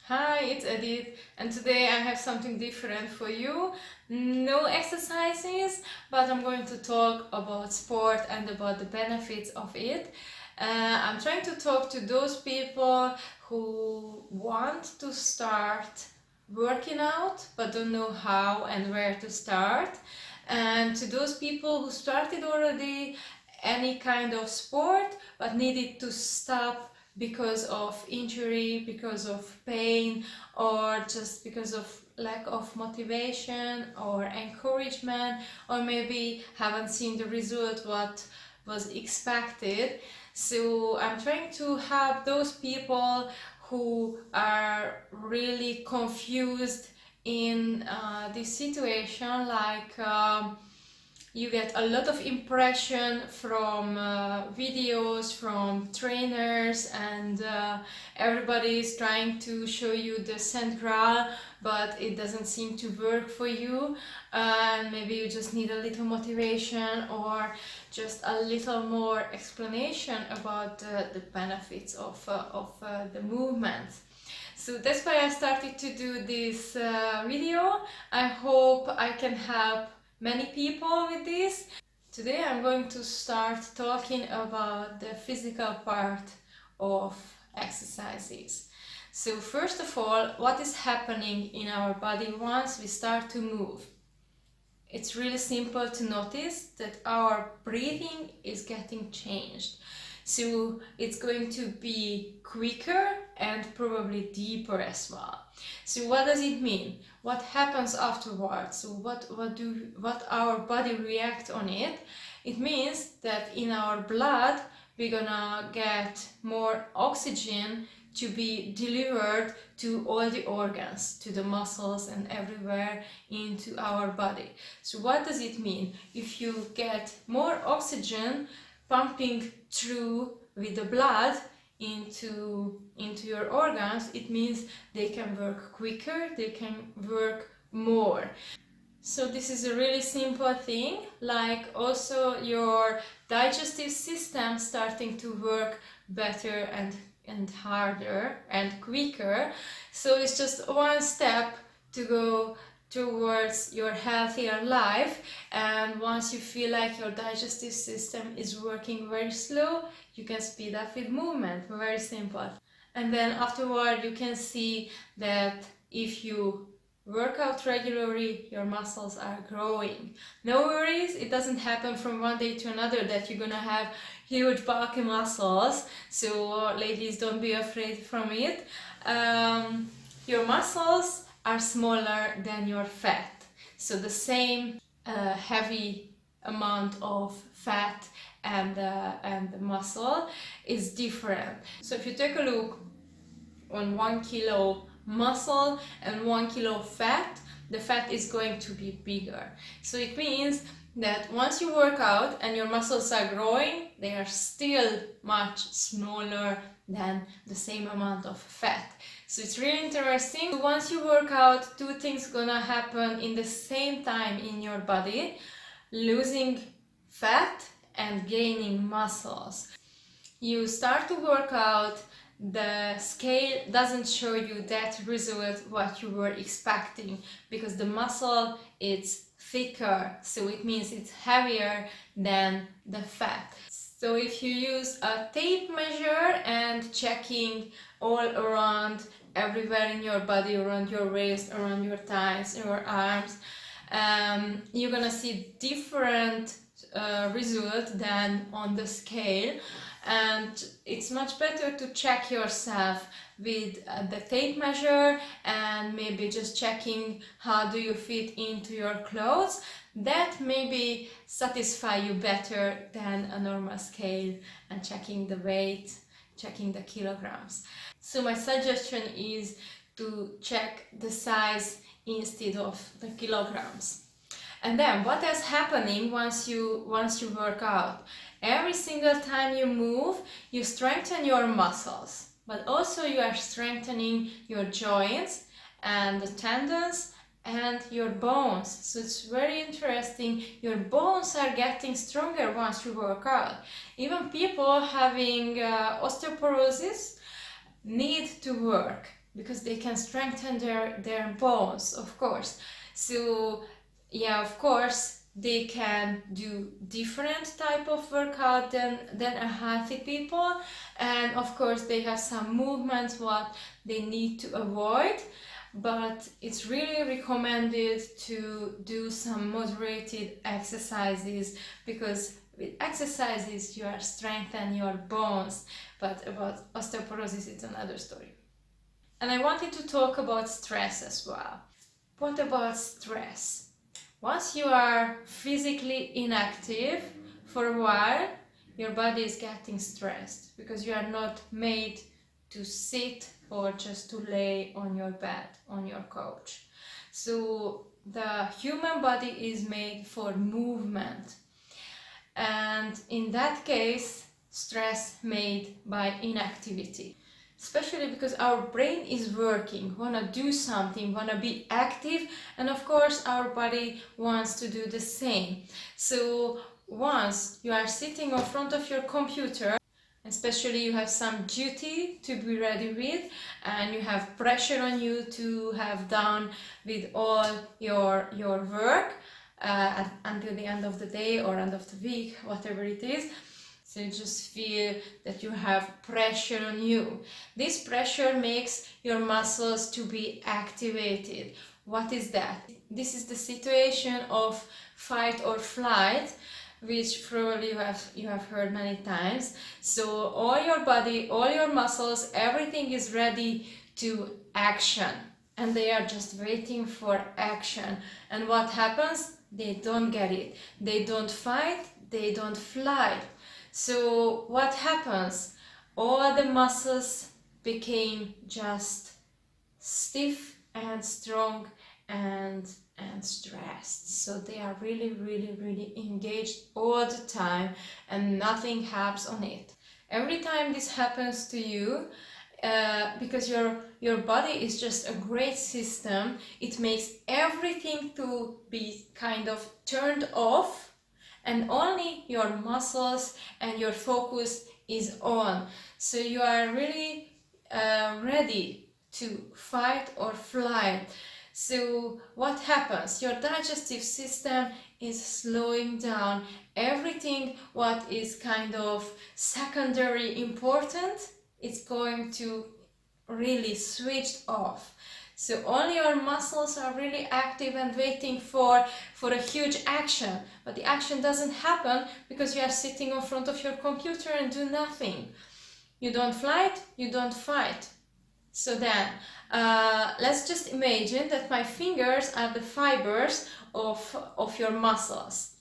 Hi, it's Edith, and today I have something different for you. No exercises, but I'm going to talk about sport and about the benefits of it. I'm trying to talk to those people who want to start working out but don't know how and where to start, and to those people who started already any kind of sport but needed to stop because of injury, because of pain, or just because of lack of motivation or encouragement, or maybe haven't seen the result what was expected. So I'm trying to help those people who are really confused in this situation, like you get a lot of impression from videos from trainers, and everybody is trying to show you the central, but it doesn't seem to work for you, and maybe you just need a little motivation or just a little more explanation about the benefits of the movement. So that's why I started to do this video. I hope I can help many people with this. Today I'm going to start talking about the physical part of exercises. So first of all, what is happening in our body once we start to move? It's really simple to notice that our breathing is getting changed. So it's going to be quicker and probably deeper as well. So what does it mean? What happens afterwards? So what our body react on it? It means that in our blood we're gonna get more oxygen to be delivered to all the organs, to the muscles and everywhere into our body. So what does it mean? If you get more oxygen pumping through with the blood into your organs, it means they can work quicker, they can work more. So this is a really simple thing, like also your digestive system starting to work better and harder and quicker. So it's just one step to go towards your healthier life, and once you feel like your digestive system is working very slow, you can speed up with movement. Very simple. And then afterward you can see that if you work out regularly, your muscles are growing. No worries, it doesn't happen from one day to another that you're gonna have huge bulky muscles. So ladies, don't be afraid from it. Your muscles are smaller than your fat. So the same heavy amount of fat and the muscle is different. So if you take a look on 1 kilo muscle and 1 kilo fat, the fat is going to be bigger. So it means that once you work out and your muscles are growing, they are still much smaller than the same amount of fat. So it's really interesting. Once you work out, two things gonna happen in the same time in your body: losing fat and gaining muscles. You start to work out, the scale doesn't show you that result what you were expecting, because the muscle is thicker, so it means it's heavier than the fat. So if you use a tape measure and checking all around, everywhere in your body, around your waist, around your thighs, your arms, you're gonna see different result than on the scale. And it's much better to check yourself with the tape measure, and maybe just checking how do you fit into your clothes. That maybe satisfy you better than a normal scale and checking the weight, checking the kilograms. So my suggestion is to check the size instead of the kilograms. And then what is happening once you work out? Every single time you move, you strengthen your muscles, but also you are strengthening your joints and the tendons and your bones. So it's very interesting. Your bones are getting stronger once you work out. Even people having osteoporosis need to work. because they can strengthen their bones, of course. So yeah, of course they can do different type of workout than a healthy people, and of course they have some movements what they need to avoid, but it's really recommended to do some moderated exercises, because with exercises you are strengthening your bones. But about osteoporosis, it's another story. And I wanted to talk about stress as well. What about stress? Once you are physically inactive for a while, your body is getting stressed because you are not made to sit or just to lay on your bed, on your couch. So the human body is made for movement. And in that case, stress made by inactivity. Especially because our brain is working, wanna do something, wanna be active, and of course our body wants to do the same. So once you are sitting in front of your computer, especially you have some duty to be ready with, and you have pressure on you to have done with all your work until the end of the day or end of the week, whatever it is. So you just feel that you have pressure on you. This pressure makes your muscles to be activated. What is that? This is the situation of fight or flight, which probably you have heard many times. So all your body, all your muscles, everything is ready to action, and they are just waiting for action. And what happens? They don't get it. They don't fight, they don't fly. So what happens? All the muscles became just stiff and strong and stressed. So they are really engaged all the time, and nothing helps on it. Every time this happens to you, because your body is just a great system, it makes everything to be kind of turned off, and only your muscles and your focus is on. So you are really ready to fight or fly. So what happens? Your digestive system is slowing down. Everything what is kind of secondary important, it's going to really switch off. So only your muscles are really active and waiting for a huge action. But the action doesn't happen because you are sitting in front of your computer and do nothing. You don't flight, you don't fight. So then, let's just imagine that my fingers are the fibers of your muscles.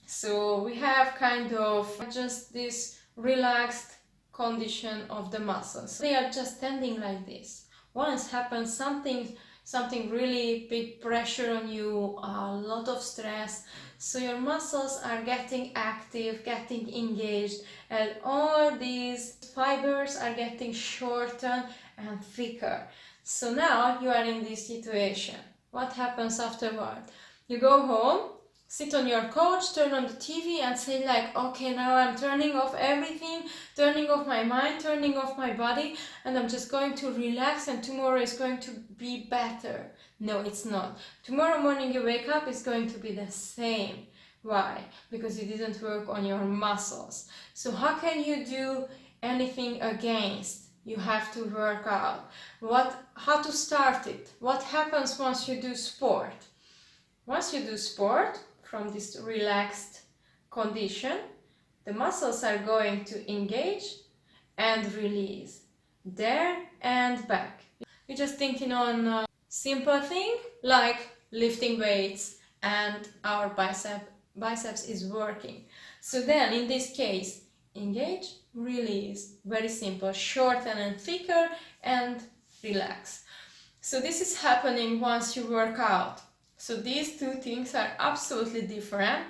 So we have kind of just this relaxed condition of the muscles. They are just standing like this. Once happens something really big pressure on you, a lot of stress, so your muscles are getting active, getting engaged, and all these fibers are getting shorter and thicker. So now you are in this situation. What happens afterward? You go home, sit on your couch, turn on the TV and say like, okay, now I'm turning off everything, turning off my mind, turning off my body, and I'm just going to relax, and tomorrow is going to be better. No, it's not. Tomorrow morning you wake up, it's going to be the same. Why? Because you didn't work on your muscles. So how can you do anything against? You have to work out. How to start it? What happens once you do sport? Once you do sport, from this relaxed condition, the muscles are going to engage and release, there and back. You're just thinking on a simple thing like lifting weights, and our biceps is working. So then in this case, engage, release, very simple, shorten and thicker, and relax. So this is happening once you work out. So these two things are absolutely different.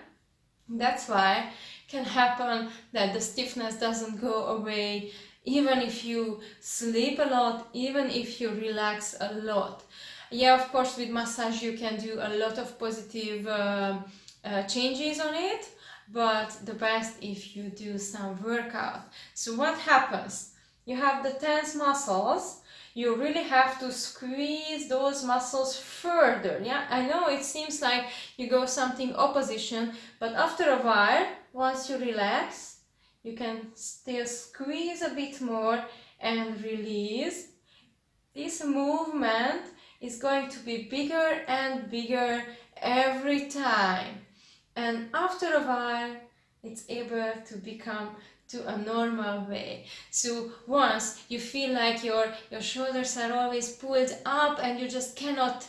That's why it can happen that the stiffness doesn't go away even if you sleep a lot, even if you relax a lot. Yeah, of course, with massage you can do a lot of positive changes on it, but the best if you do some workout. So what happens? You have the tense muscles, you really have to squeeze those muscles further. Yeah, I know it seems like you go something opposition, but after a while, once you relax, you can still squeeze a bit more and release. This movement is going to be bigger and bigger every time. And after a while, it's able to become to a normal way. So once you feel like your shoulders are always pulled up and you just cannot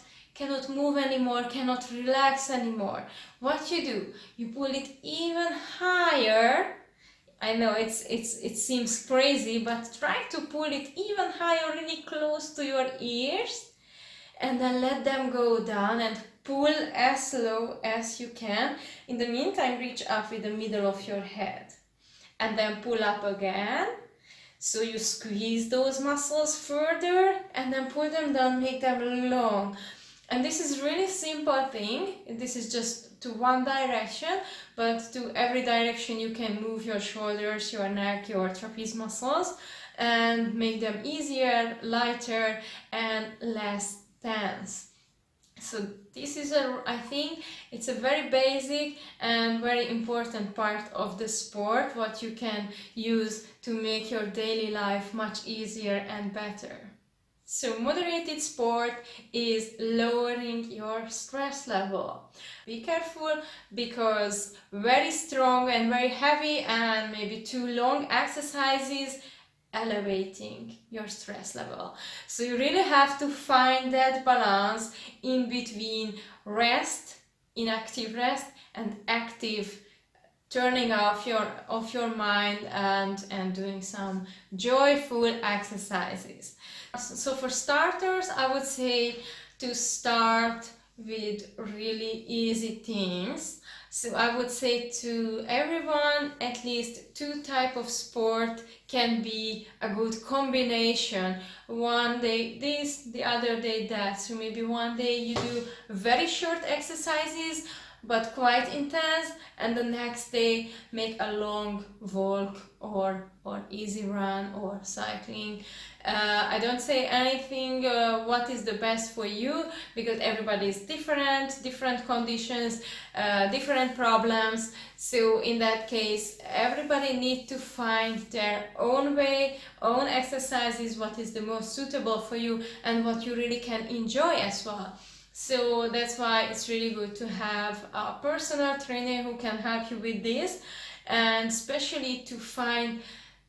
move anymore, cannot relax anymore, what you do, you pull it even higher. I know it seems crazy, but try to pull it even higher, really close to your ears, and then let them go down and pull as low as you can. In the meantime, reach up with the middle of your head and then pull up again. So you squeeze those muscles further and then pull them down, make them long. And this is really simple thing. This is just to one direction, but to every direction you can move your shoulders, your neck, your trapeze muscles and make them easier, lighter and less tense. So this is I think it's a very basic and very important part of the sport, what you can use to make your daily life much easier and better. So moderated sport is lowering your stress level. Be careful because very strong and very heavy and maybe too long exercises elevating your stress level. So you really have to find that balance in between rest, inactive rest, and active turning off your mind and doing some joyful exercises. So for starters, I would say to start with really easy things. So I would say to everyone, at least 2 types of sport can be a good combination. One day this, the other day that. So maybe one day you do very short exercises but quite intense, and the next day make a long walk or easy run or cycling. I don't say anything what is the best for you, because everybody is different conditions, different problems. So in that case, everybody needs to find their own way, own exercises, what is the most suitable for you and what you really can enjoy as well. So that's why it's really good to have a personal trainer who can help you with this, and especially to find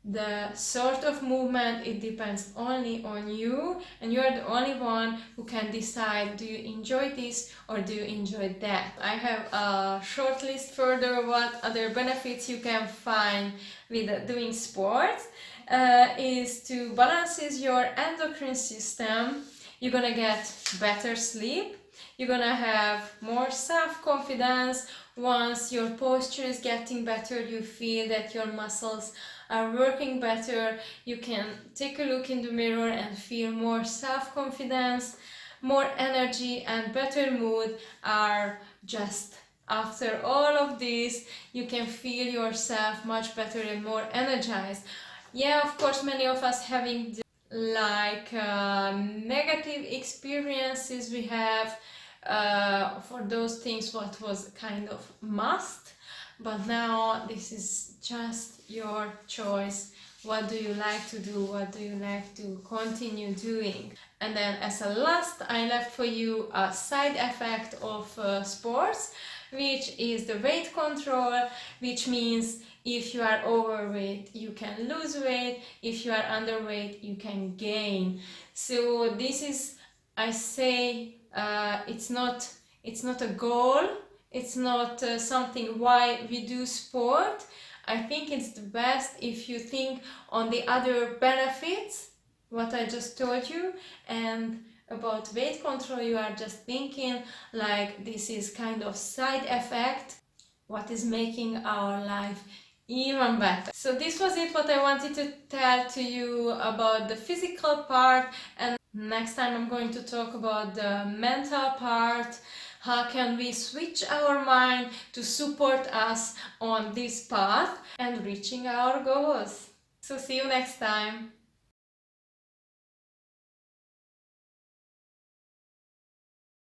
the sort of movement. It depends only on you, and you're the only one who can decide, do you enjoy this or do you enjoy that. I have a short list further what other benefits you can find with doing sports. Is to balances your endocrine system. You're gonna get better sleep. You're gonna have more self-confidence. Once your posture is getting better, you feel that your muscles are working better. You can take a look in the mirror and feel more self-confidence, more energy and better mood are just after all of this. You can feel yourself much better and more energized. Yeah, of course, many of us having negative experiences we have for those things what was kind of must, but now this is just your choice. What do you like to do? What do you like to continue doing? And then as a last, I left for you a side effect of sports, which is the weight control, which means if you are overweight, you can lose weight. If you are underweight, you can gain. So this is, I say, it's not a goal. It's not something why we do sport. I think it's the best if you think on the other benefits, what I just told you, and about weight control, you are just thinking like this is kind of side effect, what is making our life even better. So this was it what I wanted to tell to you about the physical part, and next time I'm going to talk about the mental part. How can we switch our mind to support us on this path and reaching our goals? So see you next time.